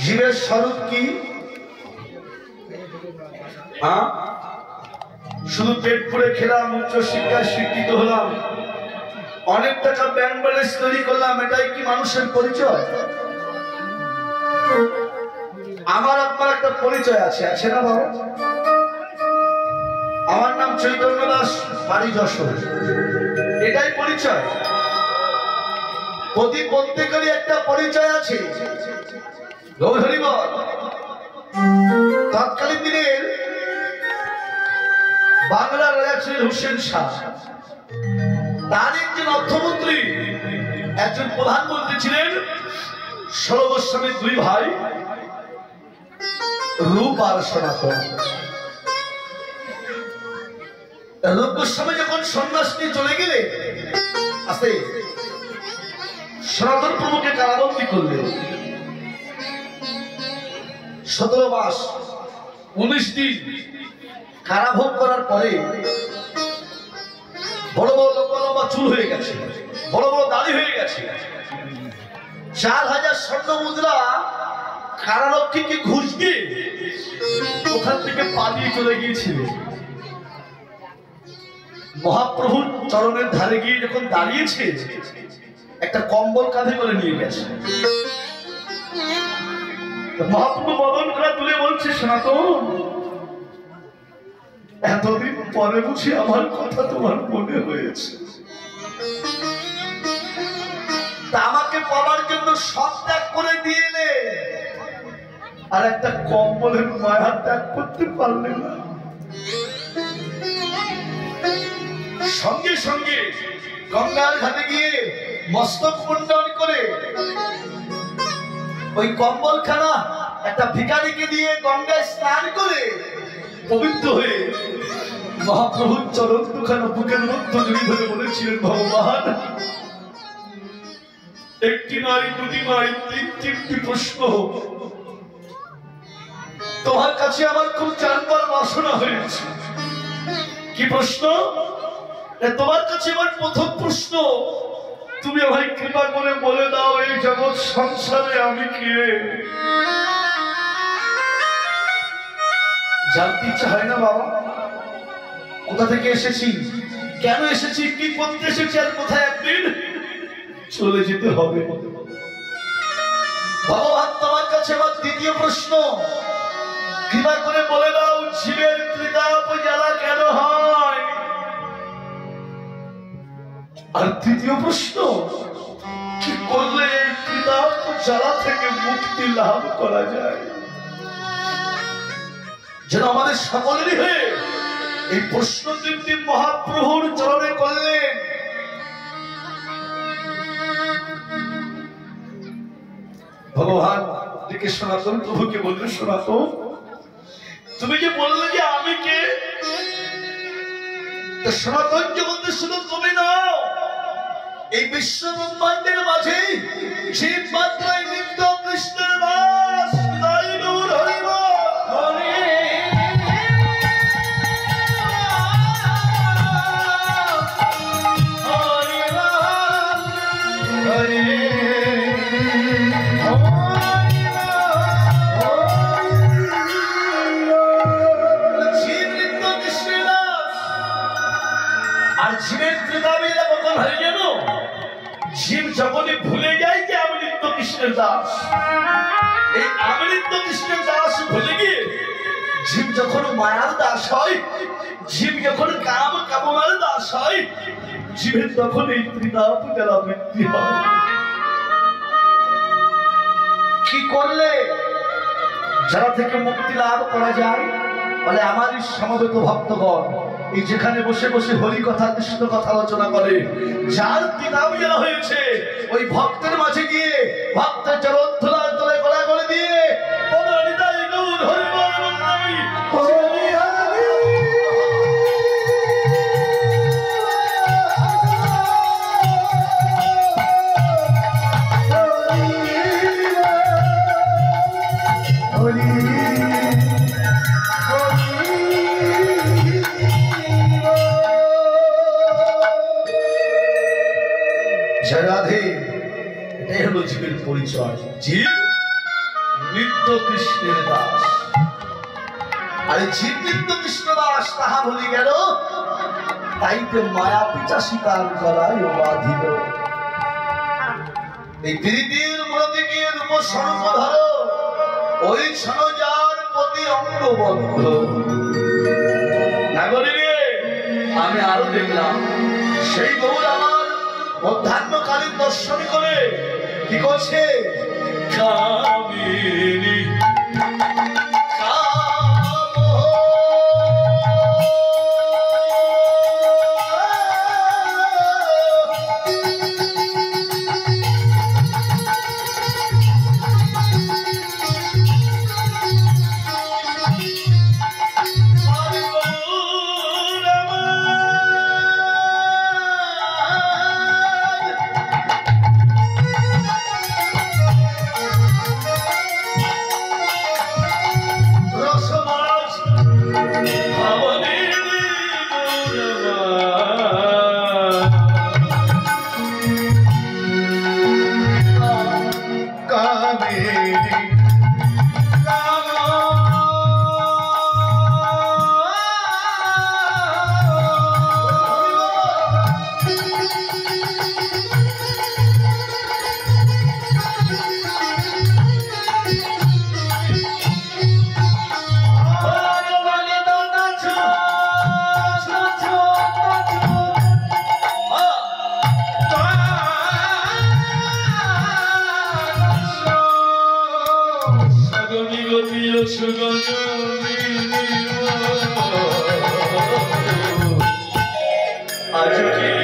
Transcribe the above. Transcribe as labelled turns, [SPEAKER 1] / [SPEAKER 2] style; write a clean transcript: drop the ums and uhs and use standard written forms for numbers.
[SPEAKER 1] জীবের স্বরূপ কি? শুধু পেট পুরে খেলাম, উচ্চ শিক্ষায় শিক্ষিত হলাম, অনেক টাকা ব্যাংক ব্যালেন্স তৈরি করলাম, এটাই কি মানুষের পরিচয়? আমার আপনার একটা পরিচয় আছে, আছে না বাবা? আমার নাম চৈতন্য দাস, বাড়ি যশোর, এটাই পরিচয়। প্রত্যেকেরই একটা পরিচয় আছে। তৎকালীন দিনের বাংলার রাজা ছিলেন হুসেন শাহ, তার একজন অর্থমন্ত্রী, একজন প্রধানমন্ত্রী ছিলেন ষোড়শ গোস্বামীর দুই ভাই রূপ আর সনাতন। রূপ গোস্বামী যখন সন্ন্যাস নিয়ে চলে গেলে আস্তে সনাতন প্রভুকে কারাবন্দী করলেন 17 মাস 19 দিন কারাভোগ করার পরে বড় বড় লম্বা লম্বা চুল হয়ে গেছে, বড় বড় দাড়ি হয়ে গেছে। 4000 স্বর্ণ মুদ্রা কারারক্ষীকে ঘুষ দিয়ে ওখান থেকে পালিয়ে চলে গিয়েছিল। মহাপ্রভুর চরণের ধারে গিয়ে যখন দাঁড়িয়েছে, একটা কম্বল কাঁধে করে নিয়ে গেছে। মহাপ্রভু বদন করা তুলে বলছে, সনাতন, এতদিন পরে বুঝি আমার কথা তোমার মনে হয়েছে। তা আমাকে পাওয়ার জন্য সব ত্যাগ করে দিয়ে এলে, আর একটা কম্বলের মায়া ত্যাগ করতে পারলে না। সঙ্গে সঙ্গে গঙ্গার ঘাটে গিয়ে মস্তক মুন্ডন করে ওই কম্বলখানা একটা ভিখারিকে দিয়ে গঙ্গায় স্নান করে পবিত্র হয়ে মহাপ্রভুর চরণ দুখানা বুকের মধ্যে জড়িয়ে ধরে বলেছিলেন, ভগবান, একটি নয়, দুটি নয়, তিনটি প্রশ্ন তোমার কাছে আমার খুব জানবার বাসনা হয়েছে। কি প্রশ্ন? তোমার কাছে আমার প্রথম প্রশ্ন, তুমি আমায় কৃপা করে বলে দাও, এই জগৎ সংসারে আমি কে? জানতে ইচ্ছা হয় না বাবা? কোথা থেকে এসেছি, কেন এসেছি, কি করতে এসেছি, আর কোথায় একদিন চলে যেতে হবে। ভগবান তোমার কাছে আমার দ্বিতীয় প্রশ্ন, কৃপা করে বলে দাও, জীবের ত্রিতাপ জ্বালা কেন হয়? আর তৃতীয় প্রশ্ন, কি করলে এই ত্রিতাপ জ্বালা থেকে মুক্তি লাভ করা যায়? যেন আমাদের সকলেরই হয়ে এই প্রশ্ন তিনটি মহাপ্রভুর চরণে করলেন। ভগবান দিকে সনাতন প্রভুকে বললেন, সনাতন, তুমি যে বললে যে আমি কে, সনাতন জগতের শুধু তুমি নাও, এই বিশ্ব ব্রহ্মাণ্ডের মাঝে শিব মাত্রায় নিত্য কৃষ্ণের বাস। জীব যখনই ভুলে যায় যে আমি নিত্য কৃষ্ণের দাস, এই আমি নিত্য কৃষ্ণের দাস ভুলে গিয়ে জীব যখন মায়ার দাস হয়, জীব যখন কাম কামনার দাস হয়, জীবের তখন এই ত্রিতাপ জ্বালা বৃদ্ধি হয়। কি করলে যারা থেকে মুক্তি লাভ করা যায়? বলে, আমারই সমবেত ভক্তগণ এই যেখানে বসে বসে হরি কথা কৃষ্ণ কথা আলোচনা করে, যার ত্রিতাপ জ্বালা হয়েছে, ওই ভক্তের মাঝে গিয়ে ভক্তের চরণ ধুলার তলে গলা করে দিয়ে রাধে, এটাই হলো জীবের পরিচয়। জীব নিত্য কৃষ্ণের দাস। আরে জীব নিত্য কৃষ্ণ দাস তাহা ভুলি গেল, তাইতে মায়া পিচাসী তার গলায় বাঁধিল। এই প্রীতির মূলতে গিয়ে রূপ স্বরূপ ধরো, ওই ক্ষণ যার প্রতি অঙ্গবদ্ধ। নাগরিকে আমি আরো দেখলাম সেই গৌর আমার মধ্যাহ্নকালীন দর্শন করে কি করছে, কামিনী
[SPEAKER 2] আজকে